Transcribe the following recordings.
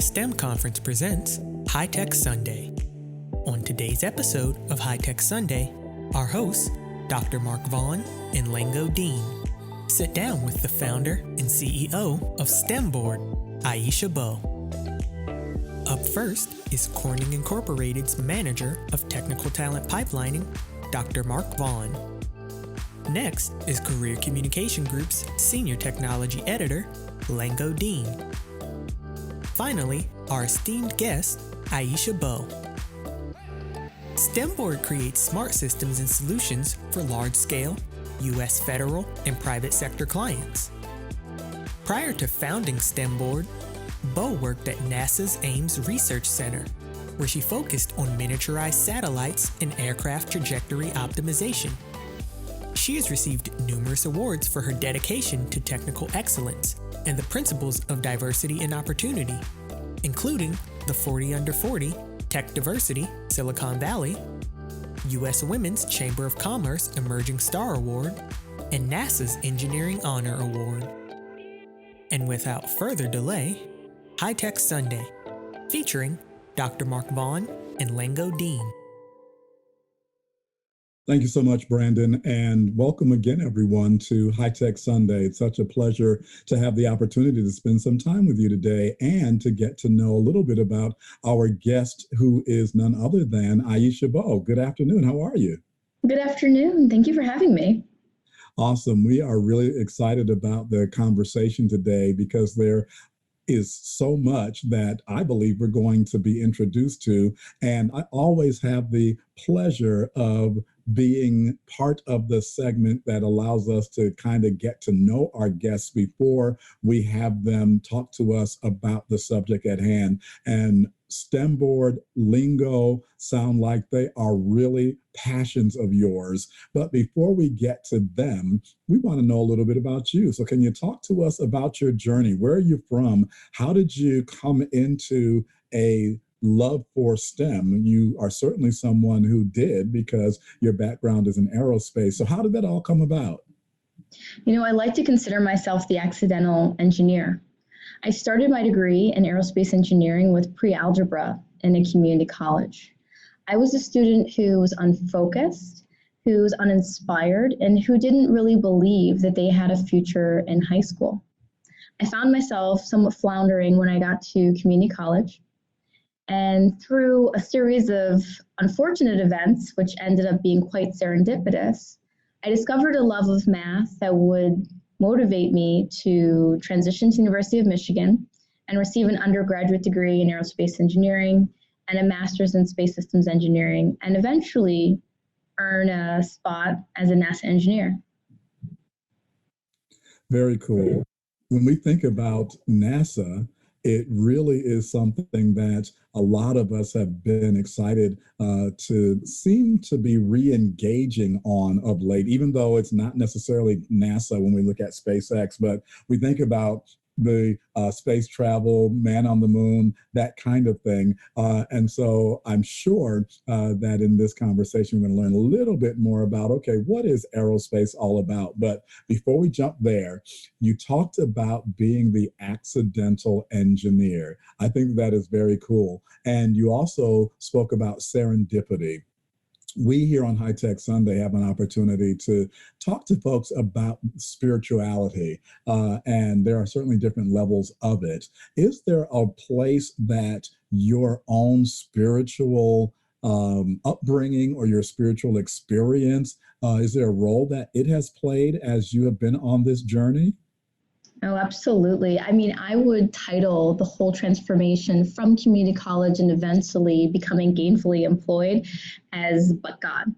BEYA STEM Conference presents High Tech Sunday. On today's episode of High Tech Sunday, our hosts, Dr. Mark Vaughn and Lango Deen, sit down with the founder and CEO of STEMBoard, Aisha Bowe. Up first is Corning Incorporated's Manager of Technical Talent Pipelining, Dr. Mark Vaughn. Next is Career Communication Group's Senior Technology Editor, Lango Deen. Finally, our esteemed guest, Aisha Bowe. STEMBoard creates smart systems and solutions for large-scale, U.S. federal and private sector clients. Prior to founding STEMBoard, Bowe worked at NASA's Ames Research Center, where she focused on miniaturized satellites and aircraft trajectory optimization. She has received numerous awards for her dedication to technical excellence and the principles of diversity and opportunity, including the 40 Under 40 Tech Diversity Silicon Valley, U.S. Women's Chamber of Commerce Emerging Star Award, and NASA's Engineering Honor Award. And without further delay, High Tech Sunday, featuring Dr. Mark Vaughn and Lango Deen. Thank you so much, Brandon, and welcome again, everyone, to High Tech Sunday. It's such a pleasure to have the opportunity to spend some time with you today and to get to know a little bit about our guest, who is none other than Aisha Bowe. Good afternoon. How are you? Good afternoon. Thank you for having me. Awesome. We are really excited about the conversation today because there is so much that I believe we're going to be introduced to. And I always have the pleasure of being part of the segment that allows us to kind of get to know our guests before we have them talk to us about the subject at hand. And STEMBoard, lingo sound like they are really passions of yours. But before we get to them, we want to know a little bit about you. So can you talk to us about your journey? Where are you from? How did you come into a love for STEM? You are certainly someone who did, because your background is in aerospace. So how did that all come about? You know, I like to consider myself the accidental engineer. I started my degree in aerospace engineering with pre-algebra in a community college. I was a student who was unfocused, who was uninspired, and who didn't really believe that they had a future in high school. I found myself somewhat floundering when I got to community college. And through a series of unfortunate events, which ended up being quite serendipitous, I discovered a love of math that would motivate me to transition to University of Michigan and receive an undergraduate degree in aerospace engineering and a master's in space systems engineering, and eventually earn a spot as a NASA engineer. Very cool. When we think about NASA, it really is something that a lot of us have been excited to seem to be re-engaging on of late, even though it's not necessarily NASA when we look at SpaceX, but we think about the space travel, man on the moon, that kind of thing. And so I'm sure that in this conversation, we're going to learn a little bit more about, okay, what is aerospace all about? But before we jump there, you talked about being the accidental engineer. I think that is very cool. And you also spoke about serendipity. We here on High Tech Sunday have an opportunity to talk to folks about spirituality, and there are certainly different levels of it. Is there a place that your own spiritual upbringing or your spiritual experience, is there a role that it has played as you have been on this journey? Oh, absolutely. I mean, I would title the whole transformation from community college and eventually becoming gainfully employed as "but God."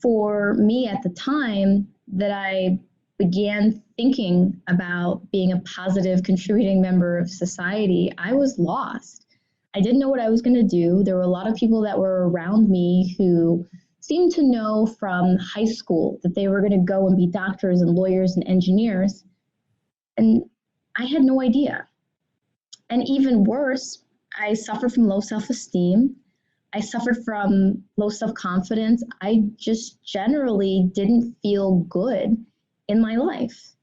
For me at the time that I began thinking about being a positive contributing member of society, I was lost. I didn't know what I was going to do. There were a lot of people that were around me who seemed to know from high school that they were going to go and be doctors and lawyers and engineers. And I had no idea. And even worse, I suffered from low self-esteem. I suffered from low self-confidence. I just generally didn't feel good in my life.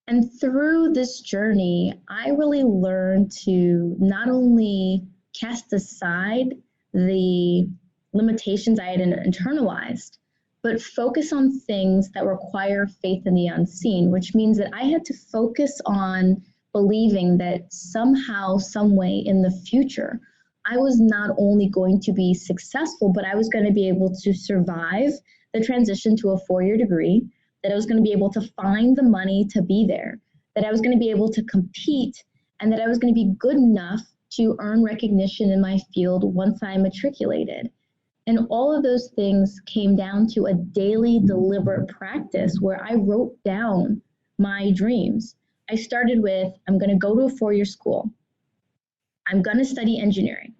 And through this journey, I really learned to not only cast aside the limitations I had internalized, but focus on things that require faith in the unseen, which means that I had to focus on believing that somehow, some way in the future, I was not only going to be successful, but I was going to be able to survive the transition to a 4-year degree, that I was going to be able to find the money to be there, that I was going to be able to compete, and that I was going to be good enough to earn recognition in my field once I matriculated. And all of those things came down to a daily deliberate practice where I wrote down my dreams. I started with, I'm going to go to a 4-year school. I'm going to study engineering.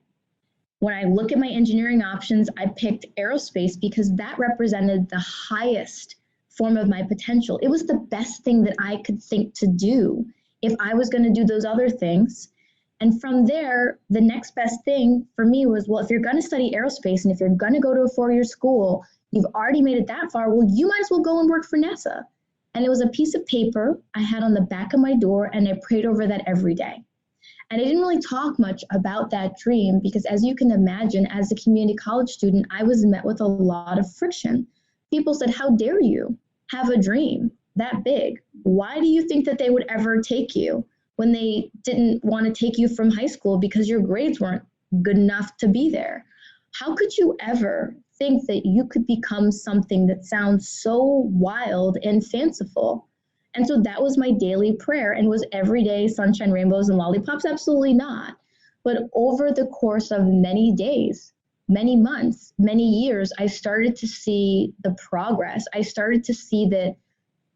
When I look at my engineering options, I picked aerospace because that represented the highest form of my potential. It was the best thing that I could think to do if I was going to do those other things. And from there, the next best thing for me was, well, if you're going to study aerospace and if you're going to go to a 4-year school, you've already made it that far, well, you might as well go and work for NASA. And it was a piece of paper I had on the back of my door, and I prayed over that every day. And I didn't really talk much about that dream because, as you can imagine, as a community college student, I was met with a lot of friction. People said, how dare you have a dream that big? Why do you think that they would ever take you when they didn't want to take you from high school because your grades weren't good enough to be there? How could you ever think that you could become something that sounds so wild and fanciful? And so that was my daily prayer. And was every day sunshine, rainbows, and lollipops? Absolutely not. But over the course of many days, many months, many years, I started to see the progress. I started to see that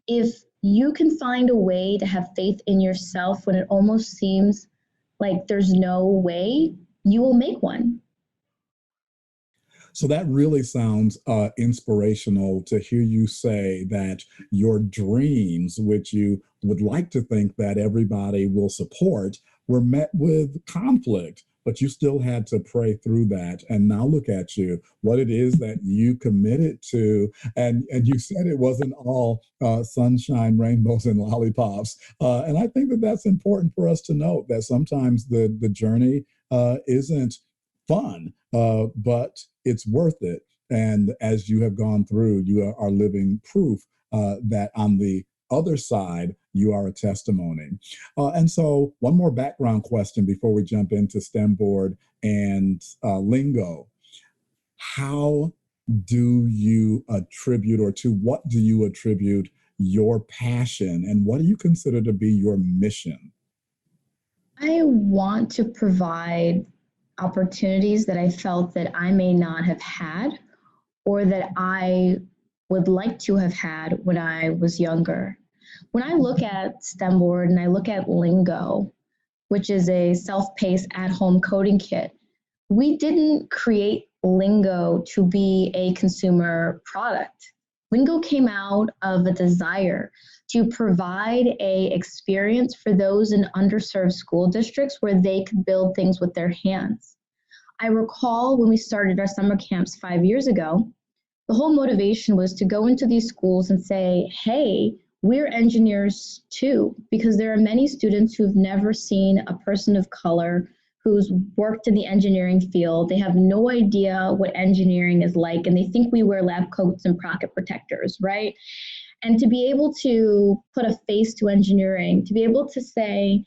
if you can find a way to have faith in yourself when it almost seems like there's no way, you will make one. So that really sounds inspirational to hear you say that your dreams, which you would like to think that everybody will support, were met with conflict, but you still had to pray through that. And now look at you, what it is that you committed to. And you said it wasn't all sunshine, rainbows, and lollipops. And I think that that's important for us to note that sometimes the journey isn't fun, but it's worth it. And as you have gone through, you are living proof that on the other side, you are a testimony. And so, one more background question before we jump into STEMBoard and Lingo. How do you attribute, or to what do you attribute your passion, and what do you consider to be your mission? I want to provide opportunities that I felt that I may not have had or that I would like to have had when I was younger. When I look at STEMBoard and I look at Lingo, which is a self-paced at-home coding kit, we didn't create Lingo to be a consumer product. Lingo came out of a desire to provide a experience for those in underserved school districts where they could build things with their hands. I recall when we started our summer camps 5 years ago, the whole motivation was to go into these schools and say, hey, we're engineers too, because there are many students who've never seen a person of color who's worked in the engineering field. They have no idea what engineering is like, and they think we wear lab coats and pocket protectors, right? And to be able to put a face to engineering, to be able to say,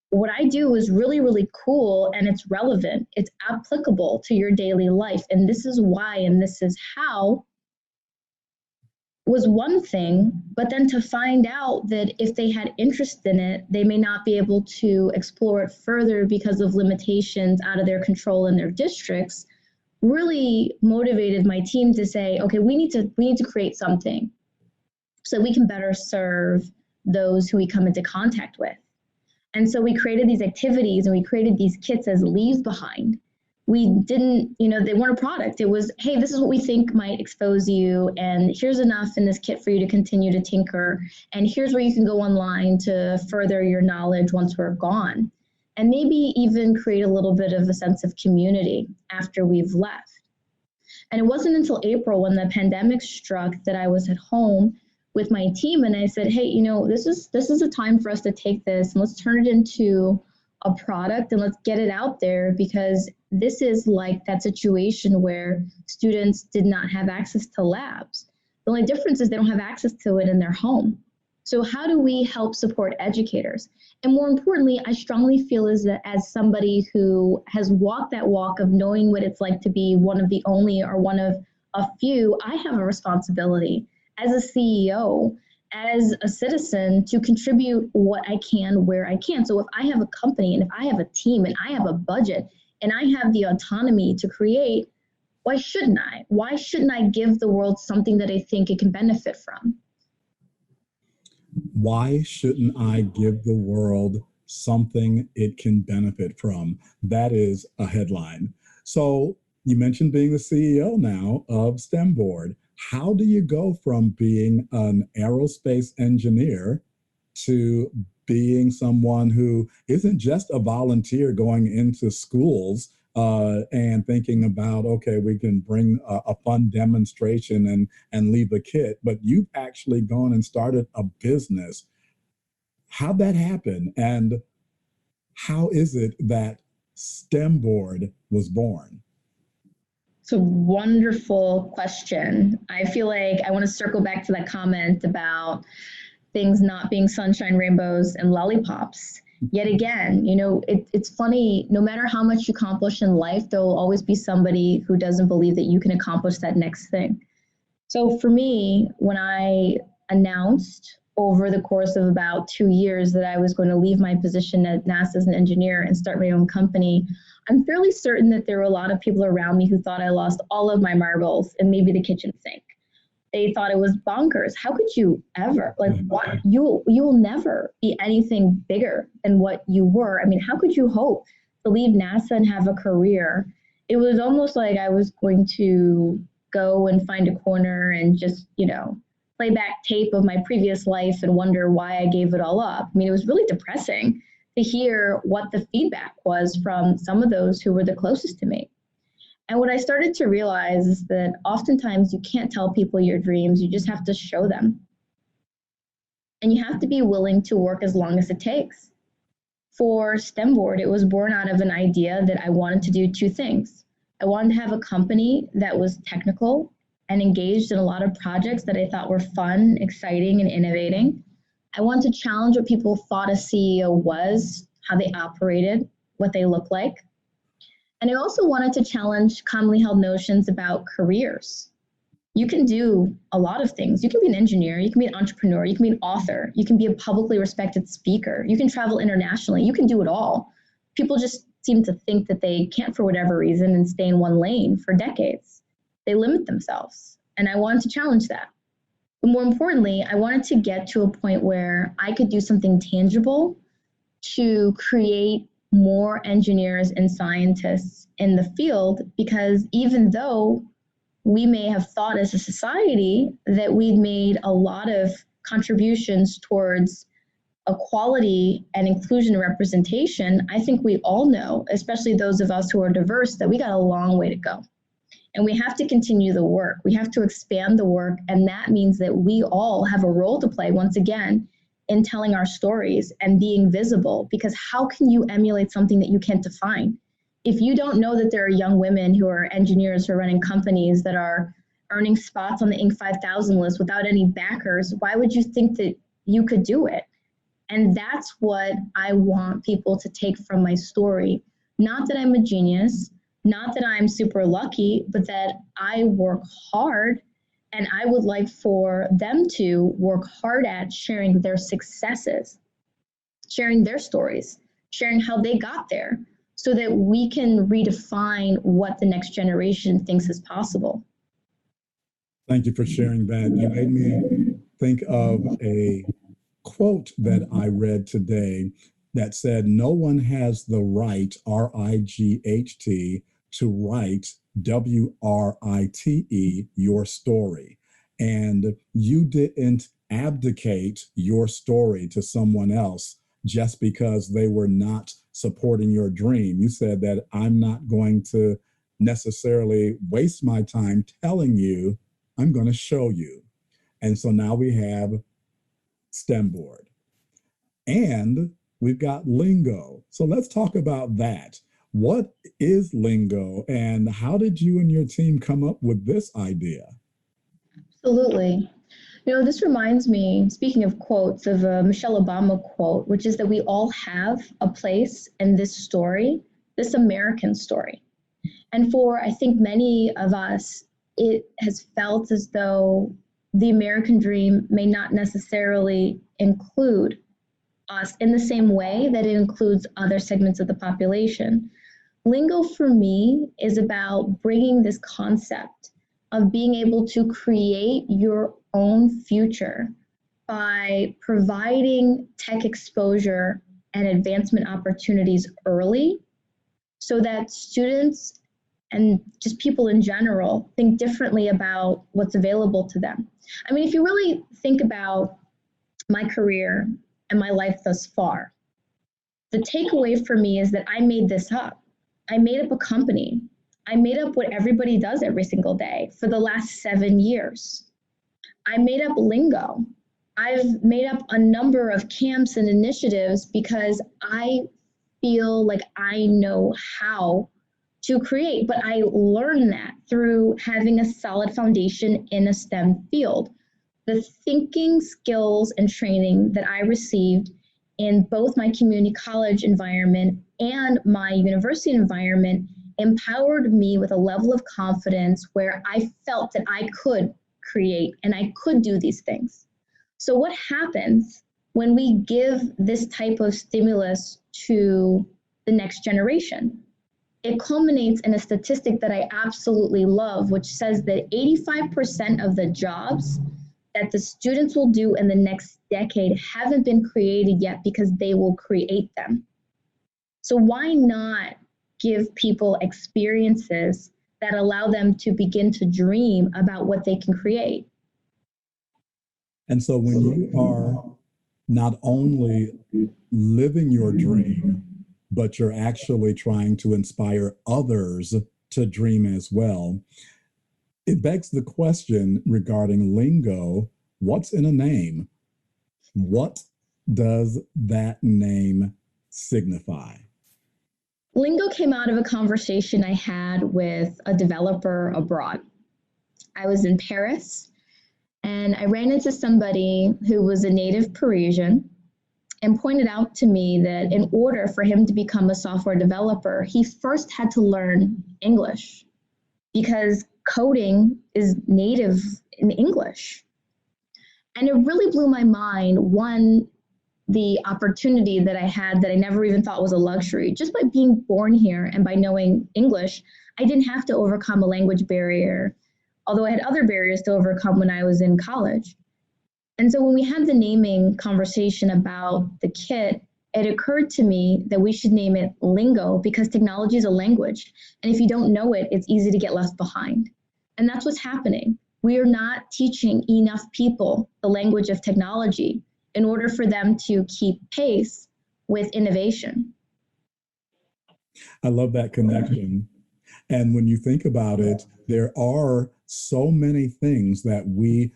what I do is really, really cool and it's relevant, it's applicable to your daily life, and this is why and this is how, was one thing, but then to find out that if they had interest in it, they may not be able to explore it further because of limitations out of their control in their districts, really motivated my team to say, okay, we need to create something so that we can better serve those who we come into contact with. And so we created these activities and we created these kits as leaves behind. We didn't, they weren't a product. It was, hey, this is what we think might expose you, and here's enough in this kit for you to continue to tinker, and here's where you can go online to further your knowledge once we're gone, and maybe even create a little bit of a sense of community after we've left. And it wasn't until April when the pandemic struck that I was at home with my team and I said, hey, this is a time for us to take this and let's turn it into a product and let's get it out there, because this is like that situation where students did not have access to labs. The only difference is they don't have access to it in their home. So how do we help support educators? And more importantly, I strongly feel is that as somebody who has walked that walk of knowing what it's like to be one of the only or one of a few, I have a responsibility as a CEO, as a citizen, to contribute what I can where I can. So if I have a company and if I have a team and I have a budget and I have the autonomy to create, why shouldn't I? Why shouldn't I give the world something that I think it can benefit from? Why shouldn't I give the world something it can benefit from? That is a headline. So you mentioned being the CEO now of STEMBoard. How do you go from being an aerospace engineer to being someone who isn't just a volunteer going into schools and thinking about, okay, we can bring a fun demonstration and leave a kit, but you've actually gone and started a business. How'd that happen? And how is it that STEMBoard was born? It's a wonderful question. I feel like I want to circle back to that comment about things not being sunshine, rainbows, and lollipops. Yet again, it's funny, no matter how much you accomplish in life, there will always be somebody who doesn't believe that you can accomplish that next thing. So for me, when I announced over the course of about 2 years that I was going to leave my position at NASA as an engineer and start my own company, I'm fairly certain that there were a lot of people around me who thought I lost all of my marbles and maybe the kitchen sink. They thought it was bonkers. How could you ever, like, what? You will never be anything bigger than what you were. I mean, how could you hope to leave NASA and have a career? It was almost like I was going to go and find a corner and just, play back tape of my previous life and wonder why I gave it all up. I mean, it was really depressing to hear what the feedback was from some of those who were the closest to me. And what I started to realize is that oftentimes you can't tell people your dreams, you just have to show them. And you have to be willing to work as long as it takes. For STEMBoard, it was born out of an idea that I wanted to do two things. I wanted to have a company that was technical and engaged in a lot of projects that I thought were fun, exciting, and innovating. I wanted to challenge what people thought a CEO was, how they operated, what they looked like. And I also wanted to challenge commonly held notions about careers. You can do a lot of things. You can be an engineer, you can be an entrepreneur, you can be an author, you can be a publicly respected speaker, you can travel internationally, you can do it all. People just seem to think that they can't for whatever reason and stay in one lane for decades. They limit themselves. And I wanted to challenge that. But more importantly, I wanted to get to a point where I could do something tangible to create more engineers and scientists in the field, because even though we may have thought as a society that we'd made a lot of contributions towards equality and inclusion and representation, I think we all know, especially those of us who are diverse, that we got a long way to go. And we have to continue the work. We have to expand the work. And that means that we all have a role to play, once again, in telling our stories and being visible, because how can you emulate something that you can't define? If you don't know that there are young women who are engineers who are running companies that are earning spots on the Inc. 5000 list without any backers, why would you think that you could do it? And that's what I want people to take from my story. Not that I'm a genius, not that I'm super lucky, but that I work hard. And I would like for them to work hard at sharing their successes, sharing their stories, sharing how they got there, so that we can redefine what the next generation thinks is possible. Thank you for sharing that. You made me think of a quote that I read today that said, "No one has the right, RIGHT, to write WRITE, your story." And you didn't abdicate your story to someone else just because they were not supporting your dream. You said that I'm not going to necessarily waste my time telling you, I'm going to show you. And so now we have STEMBoard. And we've got Lingo. So let's talk about that. What is Lingo, and how did you and your team come up with this idea? Absolutely. This reminds me, speaking of quotes, of a Michelle Obama quote, which is that we all have a place in this story, this American story. And for, I think, many of us, it has felt as though the American dream may not necessarily include us in the same way that it includes other segments of the population. Lingo for me is about bringing this concept of being able to create your own future by providing tech exposure and advancement opportunities early so that students and just people in general think differently about what's available to them. I mean, if you really think about my career and my life thus far, the takeaway for me is that I made this up. I made up a company. I made up what everybody does every single day for the last 7 years. I made up Lingo. I've made up a number of camps and initiatives because I feel like I know how to create, but I learned that through having a solid foundation in a STEM field. The thinking skills and training that I received in both my community college environment and my university environment empowered me with a level of confidence where I felt that I could create and I could do these things. So what happens when we give this type of stimulus to the next generation? It culminates in a statistic that I absolutely love, which says that 85% of the jobs that the students will do in the next decade haven't been created yet because they will create them. So why not give people experiences that allow them to begin to dream about what they can create? And so when you are not only living your dream, but you're actually trying to inspire others to dream as well, it begs the question regarding Lingo, what's in a name? What does that name signify? Lingo came out of a conversation I had with a developer abroad. I was in Paris and I ran into somebody who was a native Parisian and pointed out to me that in order for him to become a software developer, he first had to learn English because coding is native in English. And it really blew my mind, one, the opportunity that I had that I never even thought was a luxury. Just by being born here and by knowing English, I didn't have to overcome a language barrier, although I had other barriers to overcome when I was in college. And so when we had the naming conversation about the kit, it occurred to me that we should name it Lingo because technology is a language. And if you don't know it, it's easy to get left behind. And that's what's happening. We are not teaching enough people the language of technology in order for them to keep pace with innovation. I love that connection. And when you think about it, there are so many things that we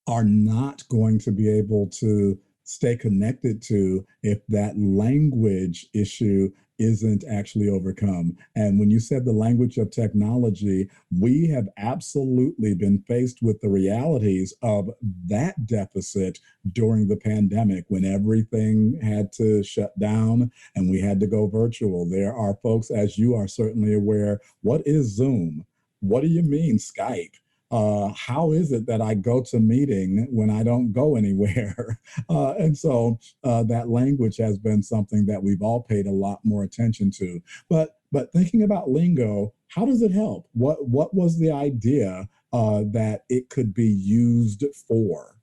are not going to be able to stay connected to if that language issue isn't actually overcome. And when you said the language of technology, we have absolutely been faced with the realities of that deficit during the pandemic when everything had to shut down and we had to go virtual. There are folks, as you are certainly aware, what is Zoom? What do you mean Skype? How is it that I go to meeting when I don't go anywhere? And so that language has been something that we've all paid a lot more attention to. But thinking about Lingo, how does it help? What was the idea that it could be used for?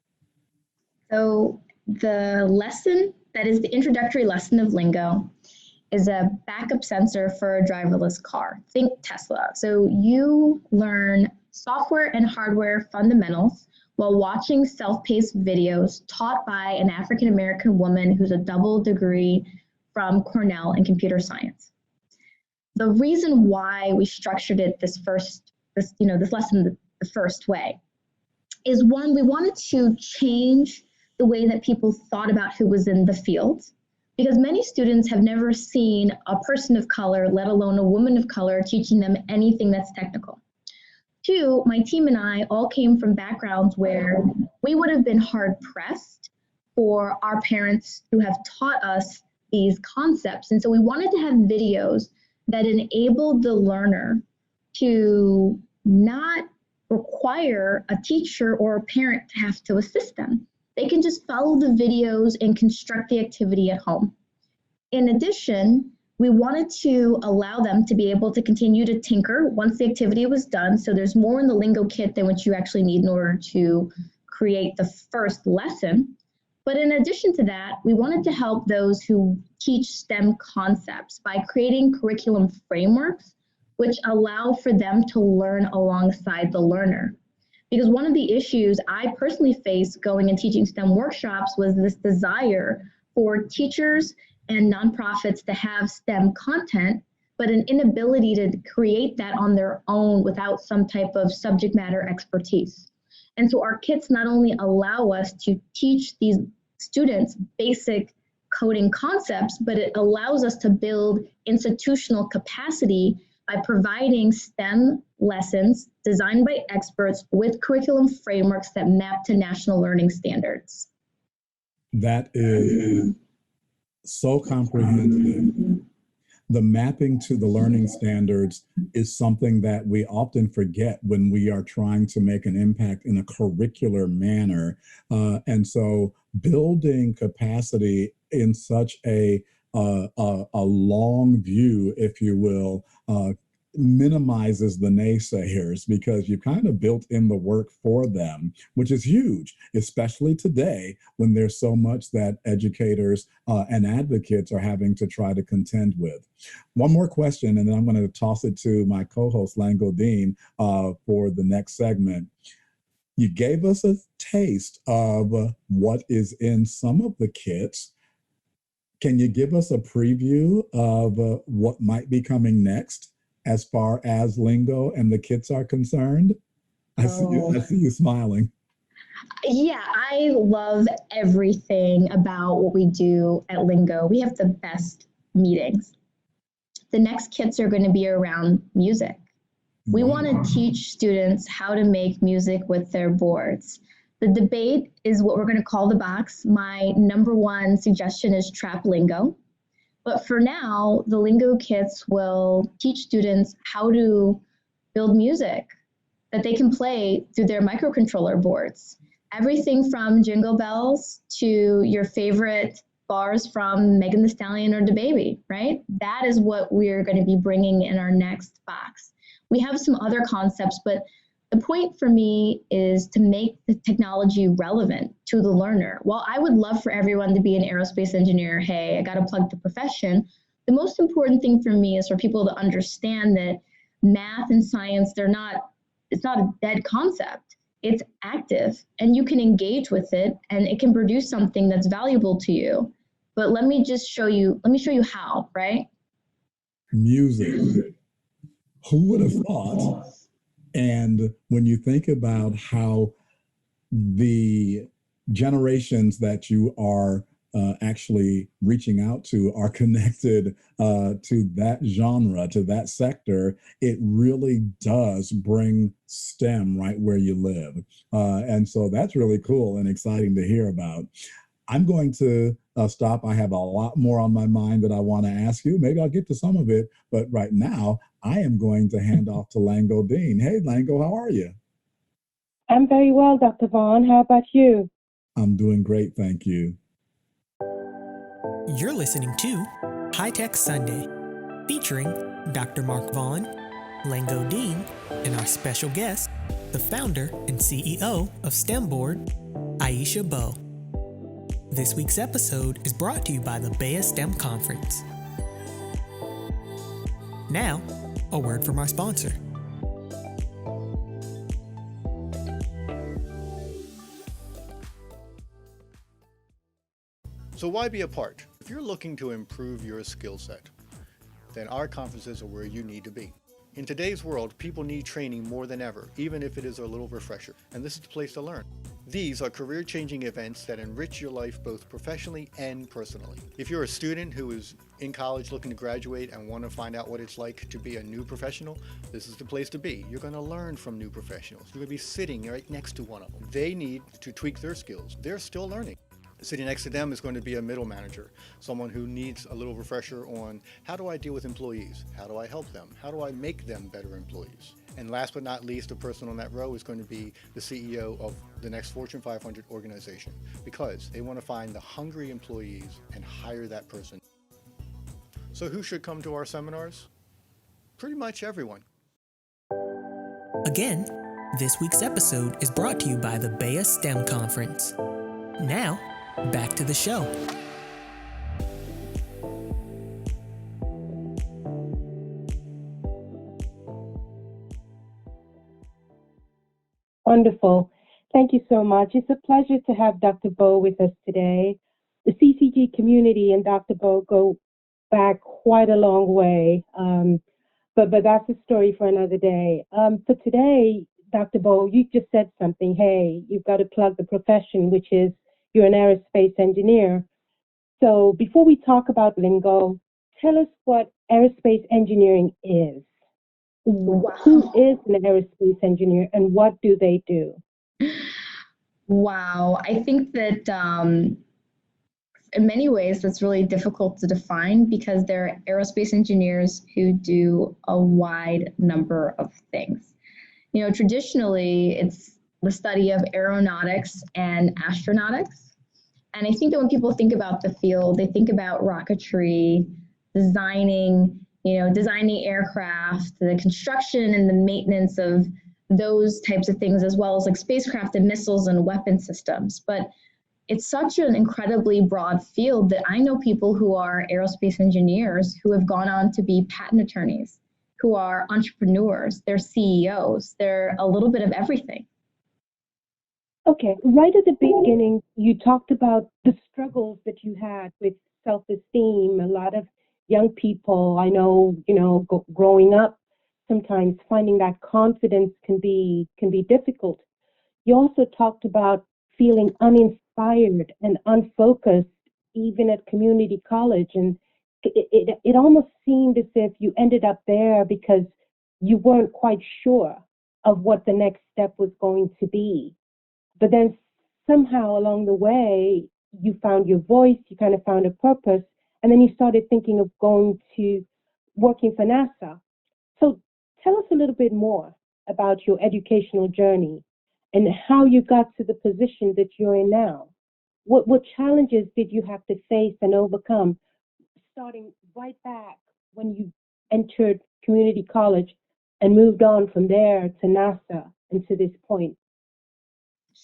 So the lesson, that is the introductory lesson of Lingo, is a backup sensor for a driverless car. Think Tesla. So you learn software and hardware fundamentals while watching self-paced videos taught by an African-American woman who's a double degree from Cornell in computer science. The reason why we structured it this lesson the first way is one, we wanted to change the way that people thought about who was in the field, because many students have never seen a person of color, let alone a woman of color, teaching them anything that's technical. Two, my team and I all came from backgrounds where we would have been hard pressed for our parents to have taught us these concepts. And so we wanted to have videos that enabled the learner to not require a teacher or a parent to have to assist them. They can just follow the videos and construct the activity at home. In addition, we wanted to allow them to be able to continue to tinker once the activity was done. So there's more in the Lingo kit than what you actually need in order to create the first lesson. But in addition to that, we wanted to help those who teach STEM concepts by creating curriculum frameworks which allow for them to learn alongside the learner. Because one of the issues I personally faced going and teaching STEM workshops was this desire for teachers and nonprofits to have STEM content, but an inability to create that on their own without some type of subject matter expertise. And so our kits not only allow us to teach these students basic coding concepts, but it allows us to build institutional capacity by providing STEM lessons designed by experts with curriculum frameworks that map to national learning standards. That is so comprehensive. The mapping to the learning standards is something that we often forget when we are trying to make an impact in a curricular manner. And so building capacity in such a long view, if you will, minimizes the naysayers because you kind of built in the work for them, which is huge, especially today when there's so much that educators and advocates are having to try to contend with. One more question, and then I'm going to toss it to my co-host, Lango Deen, for the next segment. You gave us a taste of what is in some of the kits. Can you give us a preview of what might be coming next as far as Lingo and the kits are concerned? I see you smiling. Yeah, I love everything about what we do at Lingo. We have the best meetings. The next kits are going to be around music. We want to teach students how to make music with their boards. The debate is what we're going to call the box. My number one suggestion is Trap Lingo. But for now, the Lingo kits will teach students how to build music that they can play through their microcontroller boards. Everything from Jingle Bells to your favorite bars from Megan Thee Stallion or DaBaby, right? That is what we're going to be bringing in our next box. We have some other concepts, but the point for me is to make the technology relevant to the learner. While I would love for everyone to be an aerospace engineer, hey, I got to plug the profession, the most important thing for me is for people to understand that math and science, it's not a dead concept. It's active and you can engage with it and it can produce something that's valuable to you. But let me show you how, right? Music. Who would have thought? And when you think about how the generations that you are actually reaching out to are connected to that genre, to that sector, it really does bring STEM right where you live. And so that's really cool and exciting to hear about. I'm going to stop. I have a lot more on my mind that I want to ask you. Maybe I'll get to some of it, but right now I am going to hand off to Lango Deen. Hey, Lango, how are you? I'm very well, Dr. Vaughn. How about you? I'm doing great, thank you. You're listening to High Tech Sunday, featuring Dr. Mark Vaughn, Lango Deen, and our special guest, the founder and CEO of STEMBoard, Aisha Bowe. This week's episode is brought to you by the BEYA STEM Conference. Now, a word from our sponsor. So why be a part? If you're looking to improve your skill set, then our conferences are where you need to be. In today's world, people need training more than ever, even if it is a little refresher, and this is the place to learn. These are career-changing events that enrich your life both professionally and personally. If you're a student who is in college looking to graduate and want to find out what it's like to be a new professional, this is the place to be. You're going to learn from new professionals. You're going to be sitting right next to one of them. They need to tweak their skills. They're still learning. Sitting next to them is going to be a middle manager, someone who needs a little refresher on how do I deal with employees? How do I help them? How do I make them better employees? And last but not least, the person on that row is going to be the CEO of the next Fortune 500 organization, because they want to find the hungry employees and hire that person. So who should come to our seminars? Pretty much everyone. Again, this week's episode is brought to you by the BEYA STEM Conference. Now, back to the show. Wonderful. Thank you so much. It's a pleasure to have Dr. Bowe with us today. The CCG community and Dr. Bowe go back quite a long way, but that's a story for another day. For today, Dr. Bowe, you just said something. Hey, you've got to plug the profession, which is you're an aerospace engineer. So before we talk about lingo, tell us what aerospace engineering is. Wow. Who is an aerospace engineer and what do they do? Wow. I think that in many ways that's really difficult to define because there are aerospace engineers who do a wide number of things. You know, traditionally it's the study of aeronautics and astronautics. And I think that when people think about the field, they think about rocketry, designing aircraft, the construction and the maintenance of those types of things, as well as like spacecraft and missiles and weapon systems. But it's such an incredibly broad field that I know people who are aerospace engineers who have gone on to be patent attorneys, who are entrepreneurs, they're CEOs, they're a little bit of everything. Okay, right at the beginning, you talked about the struggles that you had with self-esteem. A lot of young people, I know, growing up, sometimes finding that confidence can be difficult. You also talked about feeling uninspired and unfocused, even at community college, and it almost seemed as if you ended up there because you weren't quite sure of what the next step was going to be. But then somehow along the way, you found your voice, you kind of found a purpose, and then you started thinking of going to working for NASA. So tell us a little bit more about your educational journey and how you got to the position that you're in now. What challenges did you have to face and overcome, starting right back when you entered community college and moved on from there to NASA and to this point?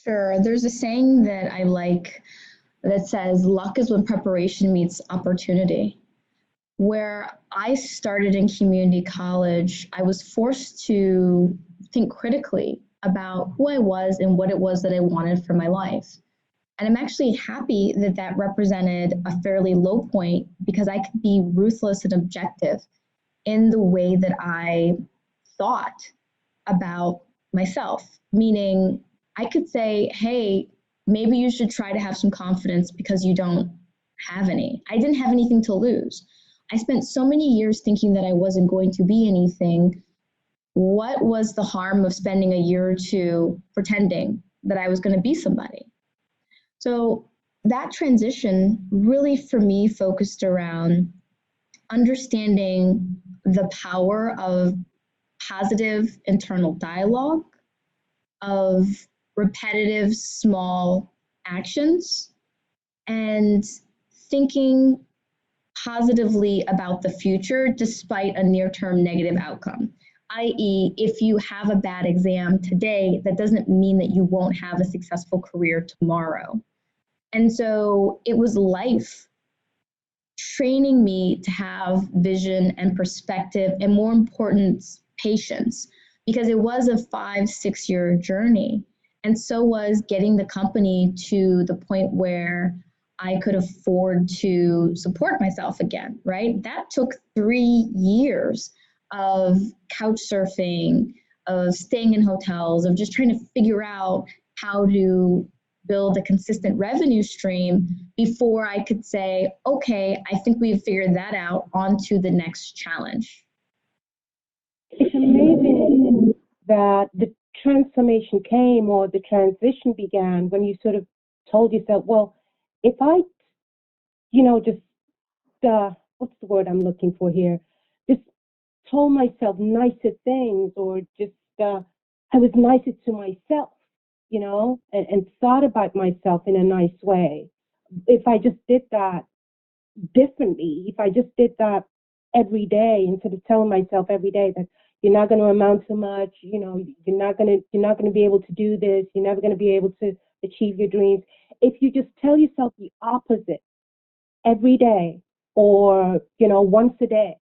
Sure. There's a saying that I like that says, luck is when preparation meets opportunity. Where I started in community college, I was forced to think critically about who I was and what it was that I wanted for my life. And I'm actually happy that that represented a fairly low point because I could be ruthless and objective in the way that I thought about myself, meaning I could say, hey, maybe you should try to have some confidence because you don't have any. I didn't have anything to lose. I spent so many years thinking that I wasn't going to be anything. What was the harm of spending a year or two pretending that I was going to be somebody? So that transition really for me focused around understanding the power of positive internal dialogue, of repetitive small actions, and thinking positively about the future despite a near-term negative outcome. I.e., if you have a bad exam today, that doesn't mean that you won't have a successful career tomorrow. And so it was life training me to have vision and perspective, and more important, patience, because it was a 5-6 year journey. And so was getting the company to the point where I could afford to support myself again, right? That took 3 years of couch surfing, of staying in hotels, of just trying to figure out how to build a consistent revenue stream before I could say, okay, I think we've figured that out, on to the next challenge. It's amazing that the transformation came, or the transition began, when you sort of told yourself, well, if I, just, what's the word I'm looking for here? Just told myself nicer things, or just, I was nicer to myself, and thought about myself in a nice way. If I just did that differently, if I just did that every day, instead of telling myself every day that you're not going to amount to much, you're not going to be able to do this, you're never going to be able to achieve your dreams. If you just tell yourself the opposite every day, or once a day,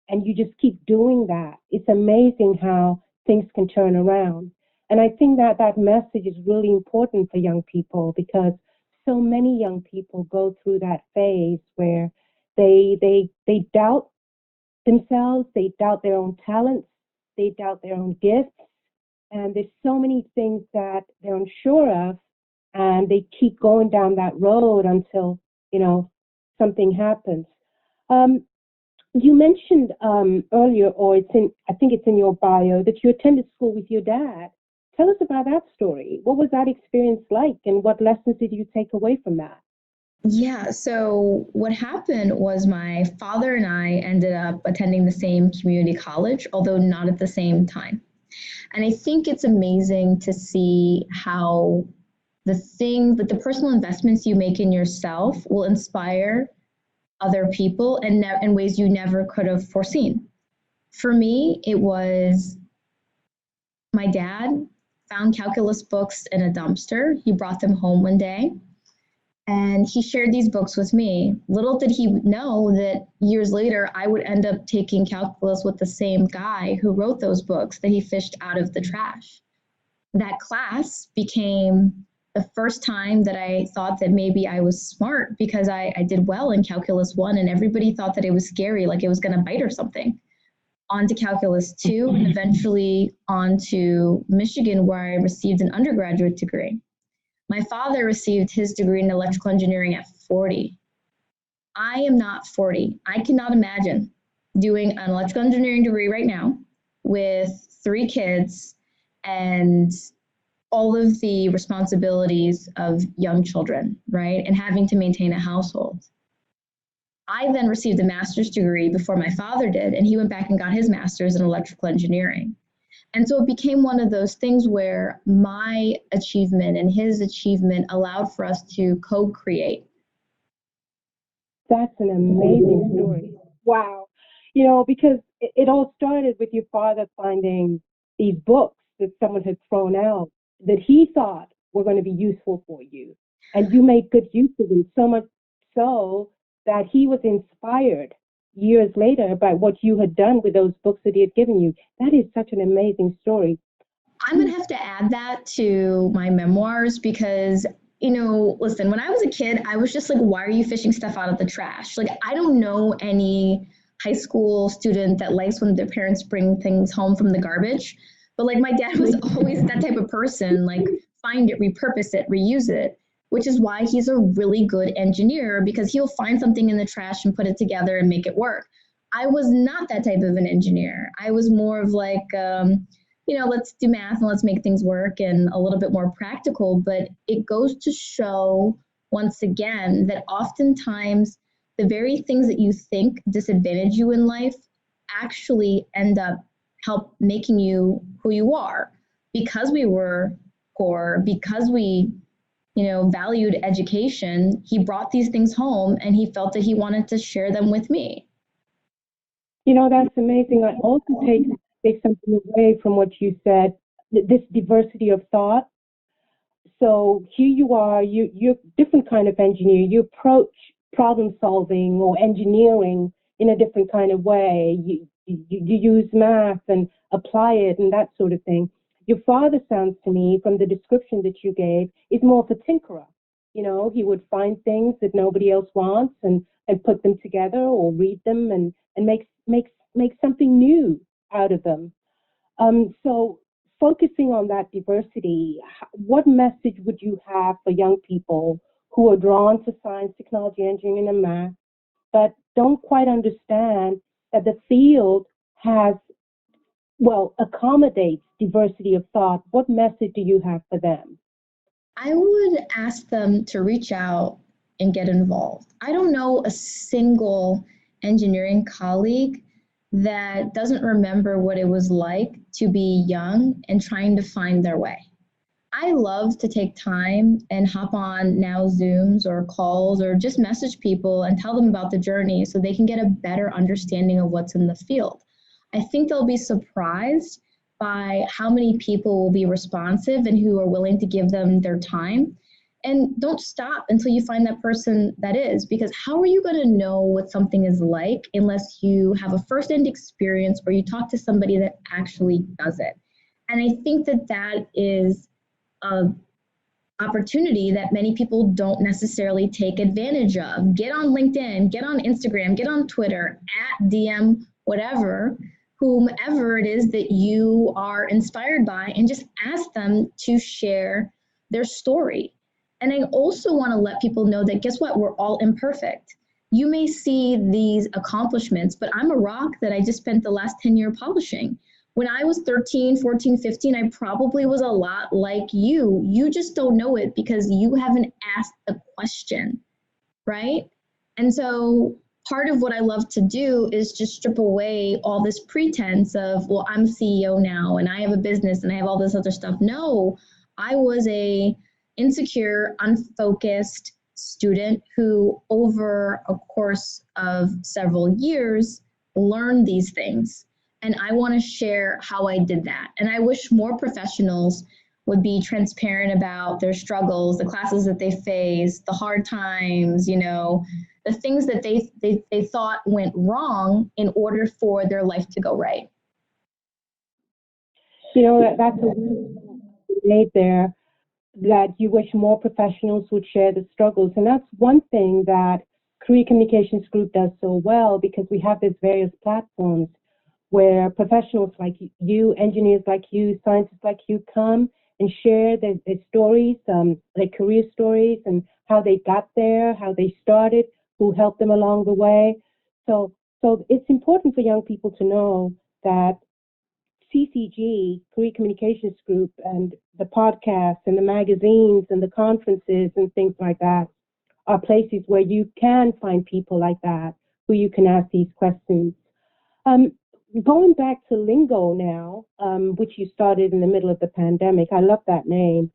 and you just keep doing that, it's amazing how things can turn around. And I think that that message is really important for young people, because so many young people go through that phase where they doubt themselves, they doubt their own talents, they doubt their own gifts, and there's so many things that they're unsure of, and they keep going down that road until something happens. You mentioned earlier, or I think it's in your bio, that you attended school with your dad. Tell us about that story. What was that experience like, and what lessons did you take away from that? Yeah, so what happened was my father and I ended up attending the same community college, although not at the same time. And I think it's amazing to see how the personal investments you make in yourself will inspire other people in ways you never could have foreseen. For me, it was my dad found calculus books in a dumpster. He brought them home one day, and he shared these books with me. Little did he know that years later, I would end up taking calculus with the same guy who wrote those books that he fished out of the trash. That class became the first time that I thought that maybe I was smart, because I did well in Calculus 1, and everybody thought that it was scary, like it was going to bite or something. On to Calculus 2, and eventually on to Michigan, where I received an undergraduate degree. My father received his degree in electrical engineering at 40. I am not 40. I cannot imagine doing an electrical engineering degree right now with 3 kids and all of the responsibilities of young children, right? And having to maintain a household. I then received a master's degree before my father did, and he went back and got his master's in electrical engineering. And so it became one of those things where my achievement and his achievement allowed for us to co-create. That's an amazing story. Wow. Because it all started with your father finding these books that someone had thrown out that he thought were going to be useful for you. And you made good use of them, so much so that he was inspired years later by what you had done with those books that he had given you. That is such an amazing story. I'm going to have to add that to my memoirs, because listen, when I was a kid, I was just like, why are you fishing stuff out of the trash? Like, I don't know any high school student that likes when their parents bring things home from the garbage. But like, my dad was always that type of person, like, find it, repurpose it, reuse it, which is why he's a really good engineer, because he'll find something in the trash and put it together and make it work. I was not that type of an engineer. I was more of like, let's do math and let's make things work, and a little bit more practical. But it goes to show, once again, that oftentimes the very things that you think disadvantage you in life actually end up help making you who you are. Because we were poor, because we, valued education, he brought these things home, and he felt that he wanted to share them with me. That's amazing. I also take something away from what you said, this diversity of thought. So here you are, you're a different kind of engineer. You approach problem solving or engineering in a different kind of way. You use math and apply it and that sort of thing. Your father sounds to me, from the description that you gave, is more of a tinkerer. He would find things that nobody else wants and put them together, or read them and make make something new out of them. So focusing on that diversity, what message would you have for young people who are drawn to science, technology, engineering, and math, but don't quite understand that the field accommodates diversity of thought? What message do you have for them? I would ask them to reach out and get involved. I don't know a single engineering colleague that doesn't remember what it was like to be young and trying to find their way. I love to take time and hop on now Zooms or calls or just message people and tell them about the journey so they can get a better understanding of what's in the field. I think they'll be surprised by how many people will be responsive and who are willing to give them their time. And don't stop until you find that person that is, because how are you going to know what something is like unless you have a first-hand experience or you talk to somebody that actually does it? And I think that that is an opportunity that many people don't necessarily take advantage of. Get on LinkedIn, get on Instagram, get on Twitter, at DM, whatever, whomever it is that you are inspired by, and just ask them to share their story. And I also want to let people know that, guess what? We're all imperfect. You may see these accomplishments, but I'm a rock that I just spent the last 10 years polishing. When I was 13, 14, 15, I probably was a lot like you. You just don't know it because you haven't asked the question, right? And so part of what I love to do is just strip away all this pretense of, well, I'm CEO now and I have a business and I have all this other stuff. No, I was a insecure, unfocused student who over a course of several years learned these things. And I want to share how I did that. And I wish more professionals would be transparent about their struggles, the classes that they faced, the hard times, you know, the things that they thought went wrong in order for their life to go right. You know, that's a wonderful made there, that you wish more professionals would share the struggles. And that's one thing that Career Communications Group does so well, because we have these various platforms where professionals like you, engineers like you, scientists like you come and share their stories, their career stories, and how they got there, how they started, who helped them along the way. So it's important for young people to know that CCG, Career Communications Group, and the podcasts and the magazines and the conferences and things like that are places where you can find people like that who you can ask these questions. Going back to Lingo now, which you started in the middle of the pandemic, I love that name.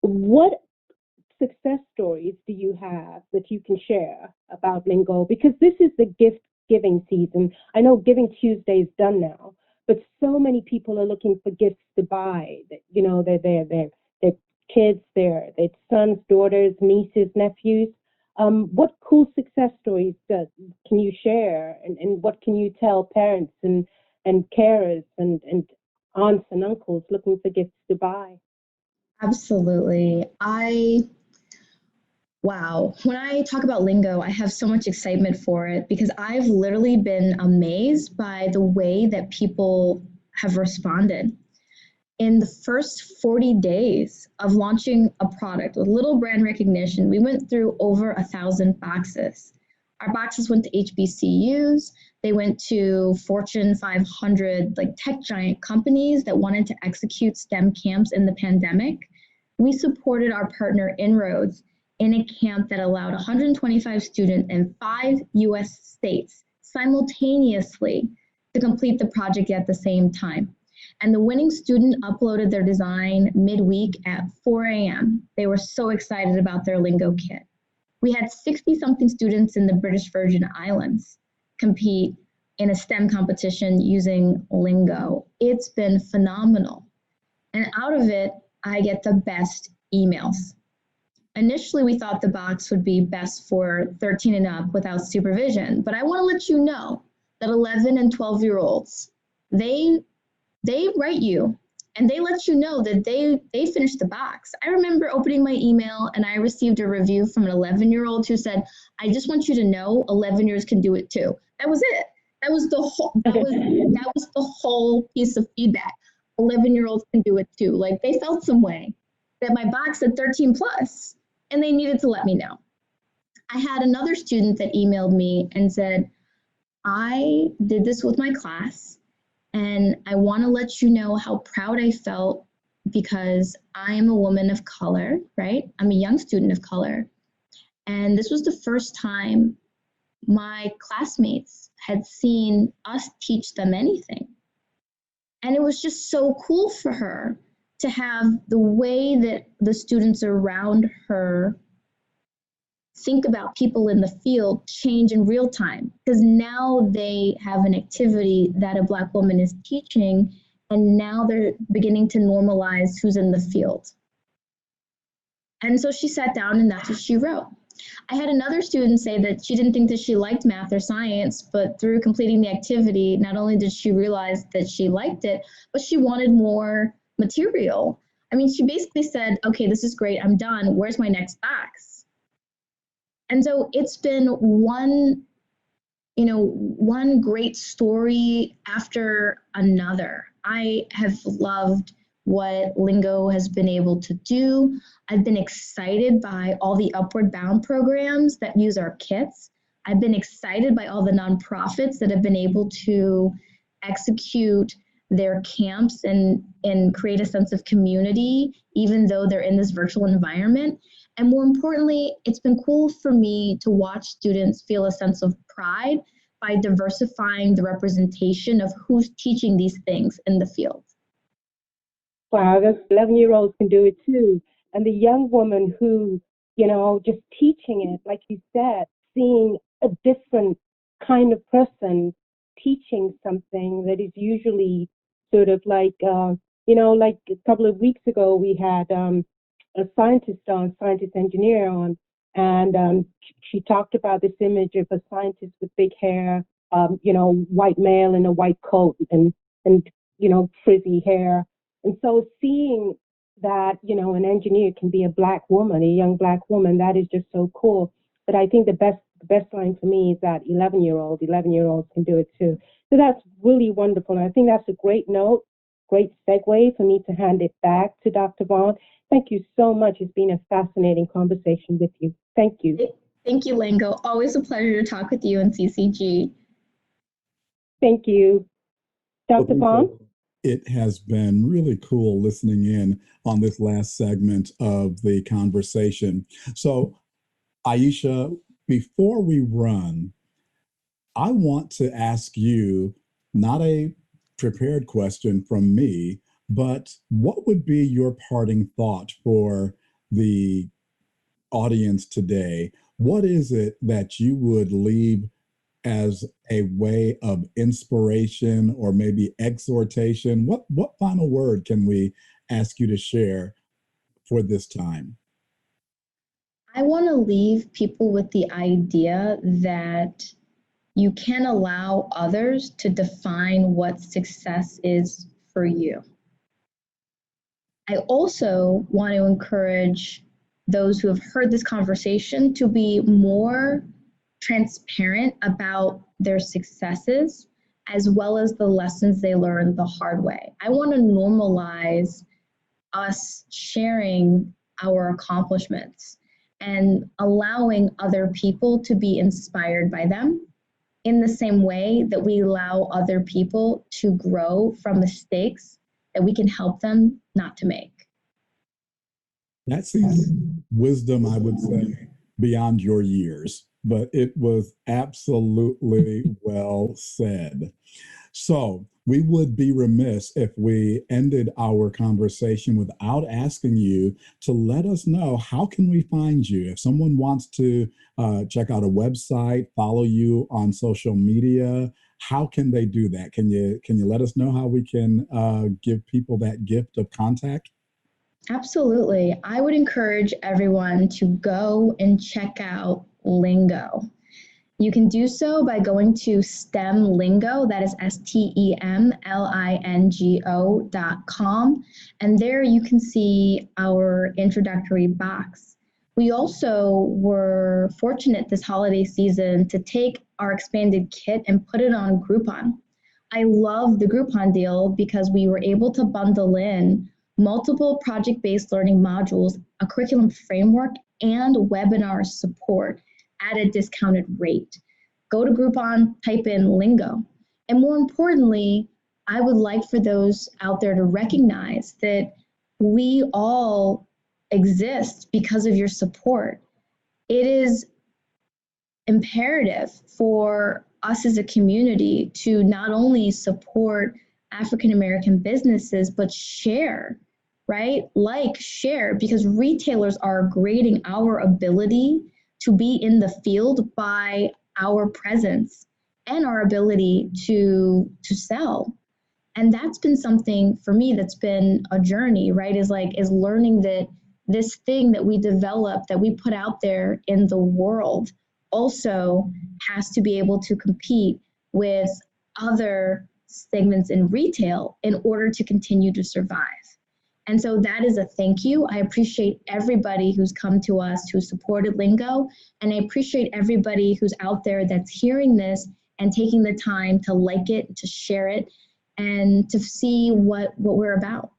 What success stories do you have that you can share about Lingo? Because this is the gift giving season. I know Giving Tuesday is done now, but so many people are looking for gifts to buy. You know, their kids, their sons, daughters, nieces, nephews. What cool success stories can you share, and what can you tell parents and carers and aunts and uncles looking for gifts to buy? Absolutely. Wow. When I talk about Lingo, I have so much excitement for it because I've literally been amazed by the way that people have responded. In the first 40 days of launching a product with little brand recognition, we went through over 1,000 boxes. Our boxes went to HBCUs. They went to Fortune 500, like tech giant companies that wanted to execute STEM camps in the pandemic. We supported our partner Inroads in a camp that allowed 125 students in 5 US states simultaneously to complete the project at the same time. And the winning student uploaded their design midweek at 4 a.m. They were so excited about their Lingo kit. We had 60-something students in the British Virgin Islands compete in a STEM competition using Lingo. It's been phenomenal. And out of it, I get the best emails. Initially, we thought the box would be best for 13 and up without supervision, but I want to let you know that 11 and 12-year-olds, they write you and they let you know that they finished the box. I remember opening my email and I received a review from an 11-year-old who said, I just want you to know 11-years can do it too. That was it. That was the whole piece of feedback. 11-year-olds can do it too. Like, they felt some way that my box said 13 plus, and they needed to let me know. I had another student that emailed me and said, I did this with my class, and I want to let you know how proud I felt because I am a woman of color, right? I'm a young student of color. And this was the first time my classmates had seen us teach them anything. And it was just so cool for her to have the way that the students around her think about people in the field change in real time, because now they have an activity that a Black woman is teaching, and now they're beginning to normalize who's in the field. And so she sat down and that's what she wrote. I had another student say that she didn't think that she liked math or science, but through completing the activity, not only did she realize that she liked it, but she wanted more material. I mean, she basically said, okay, this is great, I'm done, where's my next box? And so it's been one great story after another. I have loved what Lingo has been able to do. I've been excited by all the Upward Bound programs that use our kits. I've been excited by all the nonprofits that have been able to execute their camps and create a sense of community, even though they're in this virtual environment. And more importantly, it's been cool for me to watch students feel a sense of pride by diversifying the representation of who's teaching these things in the field. Wow, those 11-year-olds can do it too. And the young woman who, just teaching it, like you said, seeing a different kind of person teaching something that is usually sort of like, like a couple of weeks ago, we had a scientist engineer on, and she talked about this image of a scientist with big hair, white male in a white coat and frizzy hair. And so seeing that, an engineer can be a Black woman, a young Black woman, that is just so cool. But I think the best line for me is that 11-year-olds can do it too. So that's really wonderful. And I think that's a great note, great segue for me to hand it back to Dr. Vaughn. Thank you so much. It's been a fascinating conversation with you. Thank you. Thank you, Lango. Always a pleasure to talk with you and CCG. Thank you. Dr. Vaughn? It has been really cool listening in on this last segment of the conversation. So, Aisha, before we run, I want to ask you not a prepared question from me, but what would be your parting thought for the audience today? What is it that you would leave as a way of inspiration or maybe exhortation? What final word can we ask you to share for this time? I want to leave people with the idea that you can allow others to define what success is for you. I also want to encourage those who have heard this conversation to be more transparent about their successes as well as the lessons they learned the hard way. I want to normalize us sharing our accomplishments and allowing other people to be inspired by them in the same way that we allow other people to grow from mistakes that we can help them not to make. That's wisdom, I would say, beyond your years, but it was absolutely well said. So we would be remiss if we ended our conversation without asking you to let us know, how can we find you? If someone wants to check out a website, follow you on social media, how can they do that? Can you let us know how we can give people that gift of contact? Absolutely. I would encourage everyone to go and check out Lingo. You can do so by going to STEM Lingo, that is STEMLINGO.com. And there you can see our introductory box. We also were fortunate this holiday season to take our expanded kit and put it on Groupon. I love the Groupon deal because we were able to bundle in multiple project-based learning modules, a curriculum framework, and webinar support at a discounted rate. Go to Groupon, type in Lingo. And more importantly, I would like for those out there to recognize that we all exist because of your support. It is imperative for us as a community to not only support African American businesses, but share, right? Like share, because retailers are grading our ability to be in the field by our presence and our ability to sell. And that's been something for me that's been a journey, right? Is learning that this thing that we develop, that we put out there in the world, also has to be able to compete with other segments in retail in order to continue to survive. And so that is a thank you. I appreciate everybody who's come to us, who supported Lingo, and I appreciate everybody who's out there that's hearing this and taking the time to like it, to share it, and to see what we're about.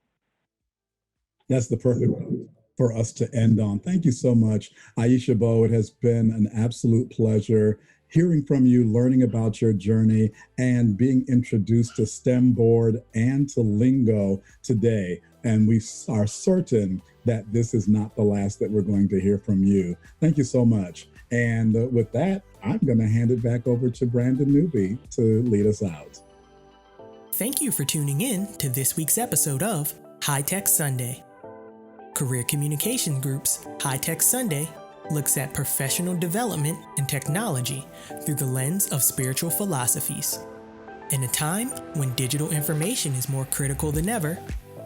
That's the perfect one for us to end on. Thank you so much, Aisha Bowe. It has been an absolute pleasure hearing from you, learning about your journey, and being introduced to STEMBoard and to Lingo today. And we are certain that this is not the last that we're going to hear from you. Thank you so much. And with that, I'm going to hand it back over to Brandon Newby to lead us out. Thank you for tuning in to this week's episode of High Tech Sunday. Career Communication Group's High Tech Sunday looks at professional development and technology through the lens of spiritual philosophies. In a time when digital information is more critical than ever,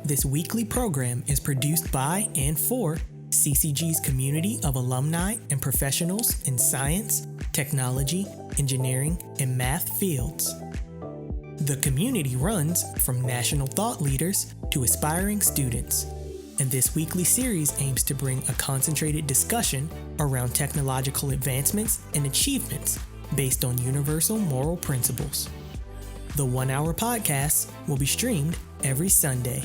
this weekly program is produced by and for CCG's community of alumni and professionals in science, technology, engineering, and math fields. The community runs from national thought leaders to aspiring students, and this weekly series aims to bring a concentrated discussion around technological advancements and achievements based on universal moral principles. The 1-hour podcast will be streamed every Sunday.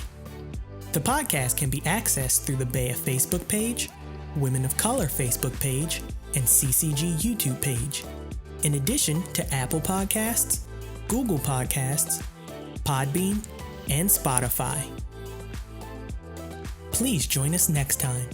The podcast can be accessed through the BEYA Facebook page, Women of Color Facebook page, and CCG YouTube page, in addition to Apple Podcasts, Google Podcasts, Podbean, and Spotify. Please join us next time.